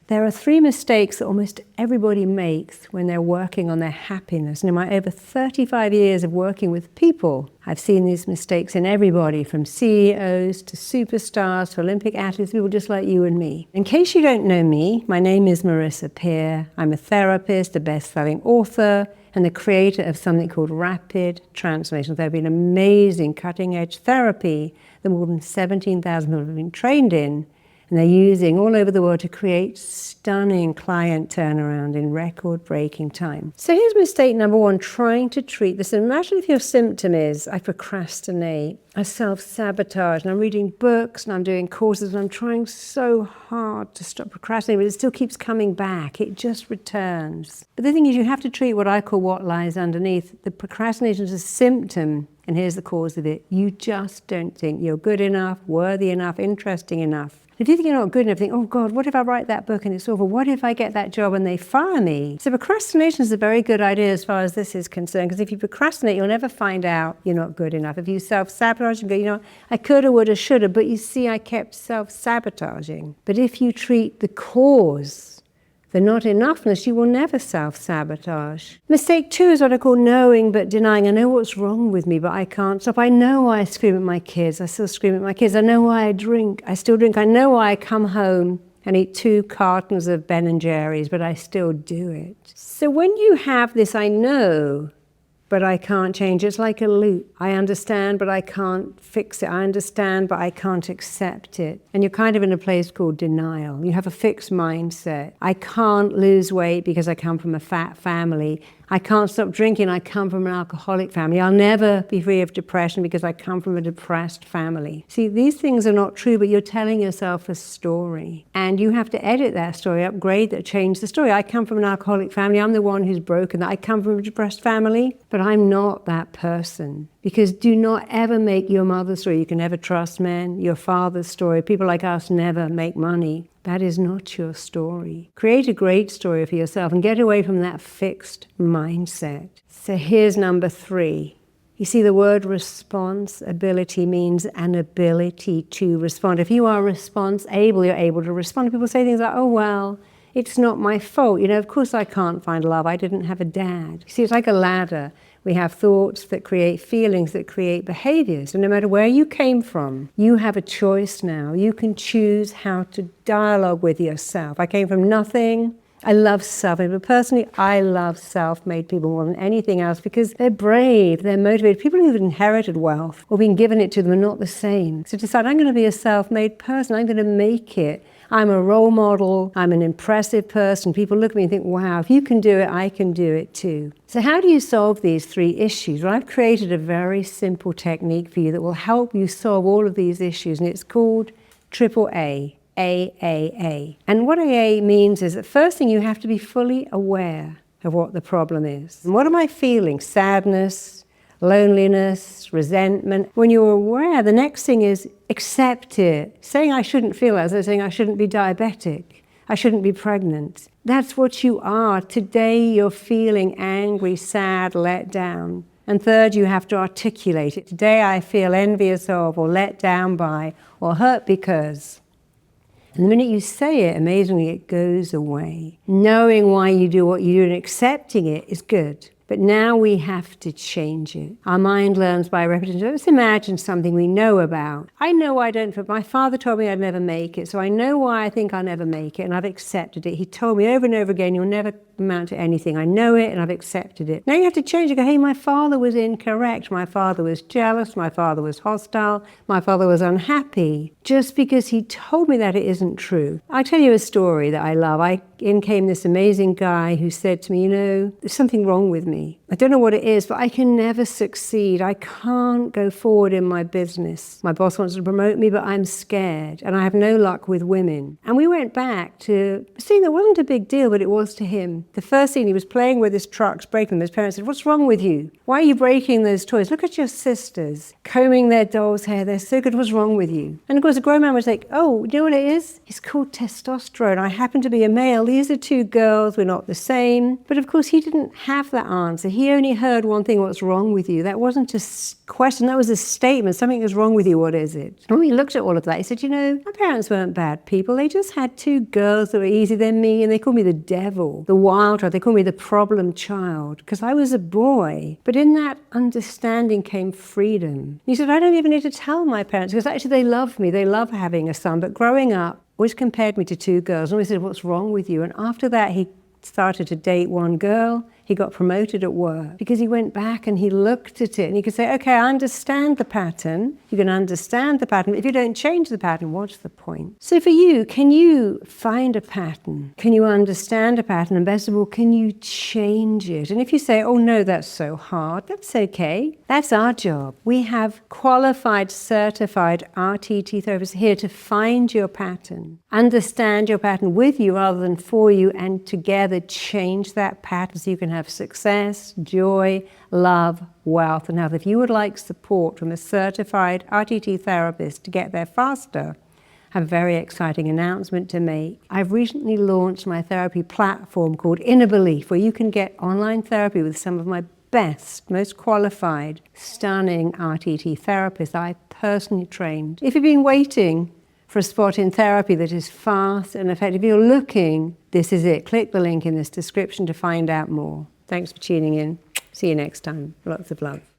There are 3 mistakes that almost everybody makes when they're working on their happiness. And in my over 35 years of working with people, I've seen these mistakes in everybody, from CEOs to superstars to Olympic athletes, people just like you and me. In case you don't know me, my name is Marisa Peer. I'm a therapist, a best-selling author, and the creator of something called rapid transformation therapy, an amazing cutting-edge therapy that more than 17,000 people have been trained in. And they're using all over the world to create stunning client turnaround in record-breaking time. So here's mistake number 1, trying to treat this. Imagine if your symptom is, I procrastinate, I self-sabotage, and I'm reading books, and I'm doing courses, and I'm trying so hard to stop procrastinating, but it still keeps coming back. It just returns. But the thing is, you have to treat what I call what lies underneath. The procrastination is a symptom, and here's the cause of it. You just don't think you're good enough, worthy enough, interesting enough. If you think you're not good enough, think, oh God, what if I write that book and it's over? What if I get that job and they fire me? So procrastination is a very good idea as far as this is concerned, because if you procrastinate, you'll never find out you're not good enough. If you self-sabotage and go, you know, I coulda, woulda, shoulda, but you see, I kept self-sabotaging. But if you treat the cause, the not enoughness, you will never self-sabotage. Mistake 2 is what I call knowing but denying. I know what's wrong with me, but I can't stop. I know why I scream at my kids. I still scream at my kids. I know why I drink. I still drink. I know why I come home and eat 2 cartons of Ben & Jerry's, but I still do it. So when you have this, I know, but I can't change. It's like a loop. I understand, but I can't fix it. I understand, but I can't accept it. And you're kind of in a place called denial. You have a fixed mindset. I can't lose weight because I come from a fat family. I can't stop drinking. I come from an alcoholic family. I'll never be free of depression because I come from a depressed family. See, these things are not true, but you're telling yourself a story. And you have to edit that story, upgrade that, change the story. I come from an alcoholic family. I'm the one who's broken that. I come from a depressed family, but I'm not that person. Because do not ever make your mother's story. You can never trust men. Your father's story. People like us never make money. That is not your story. Create a great story for yourself and get away from that fixed mindset. So here's number 3. You see, the word responsibility means an ability to respond. If you are response-able, you're able to respond. People say things like, oh, well, it's not my fault. You know, of course I can't find love. I didn't have a dad. You see, it's like a ladder. We have thoughts that create feelings that create behaviors. And no matter where you came from, you have a choice now. You can choose how to dialogue with yourself. I came from nothing. I love self-made, but personally, I love self-made people more than anything else because they're brave, they're motivated. People who've inherited wealth or been given it to them are not the same. So decide, I'm going to be a self-made person. I'm going to make it. I'm a role model. I'm an impressive person. People look at me and think, wow, if you can do it, I can do it too. So how do you solve these 3 issues? Well, I've created a very simple technique for you that will help you solve all of these issues, and it's called AAA. AAA. And what AA means is that first thing, you have to be fully aware of what the problem is. And what am I feeling? Sadness, loneliness, resentment. When you're aware, the next thing is accept it. Saying I shouldn't feel as though saying I shouldn't be diabetic. I shouldn't be pregnant. That's what you are. Today you're feeling angry, sad, let down. And third, you have to articulate it. Today I feel envious of, or let down by, or hurt because. And the minute you say it, amazingly, it goes away. Knowing why you do what you do and accepting it is good. But now we have to change it. Our mind learns by repetition. Let's imagine something we know about. I know I don't, but my father told me I'd never make it, so I know why I think I'll never make it, and I've accepted it. He told me over and over again, you'll never amount to anything. I know it, and I've accepted it. Now you have to change it. Go, hey, my father was incorrect. My father was jealous. My father was hostile. My father was unhappy. Just because he told me that, it isn't true. I'll tell you a story that I love. In came this amazing guy who said to me, you know, there's something wrong with me. I don't know what it is, but I can never succeed. I can't go forward in my business. My boss wants to promote me, but I'm scared, and I have no luck with women. And we went back to seeing that wasn't a big deal, but it was to him. The first scene, he was playing with his trucks, breaking them. His parents said, what's wrong with you? Why are you breaking those toys? Look at your sisters, combing their doll's hair. They're so good. What's wrong with you? And of course, a grown man was like, oh, you know what it is? It's called testosterone. I happen to be a male. These are 2 girls. We're not the same. But of course, he didn't have that answer. He only heard one thing, what's wrong with you? That wasn't a question, that was a statement, something is wrong with you, what is it? And when we looked at all of that, he said, my parents weren't bad people, they just had two girls that were easier than me, and they called me the devil, the wild child, they called me the problem child, because I was a boy. But in that understanding came freedom. He said, I don't even need to tell my parents, because actually they love me, they love having a son, but growing up, always compared me to two girls, and always said, what's wrong with you? And after that, he started to date one girl. He got promoted at work because he went back and he looked at it and he could say, okay, I understand the pattern. You can understand the pattern. If you don't change the pattern, what's the point? So for you, can you find a pattern? Can you understand a pattern? And best of all, can you change it? And if you say, oh no, that's so hard, that's okay. That's our job. We have qualified, certified RTT therapists here to find your pattern, understand your pattern with you rather than for you, and together change that pattern so you can have success, joy, love, wealth, and health. If you would like support from a certified RTT therapist to get there faster, I have a very exciting announcement to make. I've recently launched my therapy platform called Inner Belief, where you can get online therapy with some of my best, most qualified, stunning RTT therapists I personally trained. If you've been waiting for a spot in therapy that is fast and effective, if you're looking, this is it. Click the link in this description to find out more. Thanks for tuning in. See you next time. Lots of love.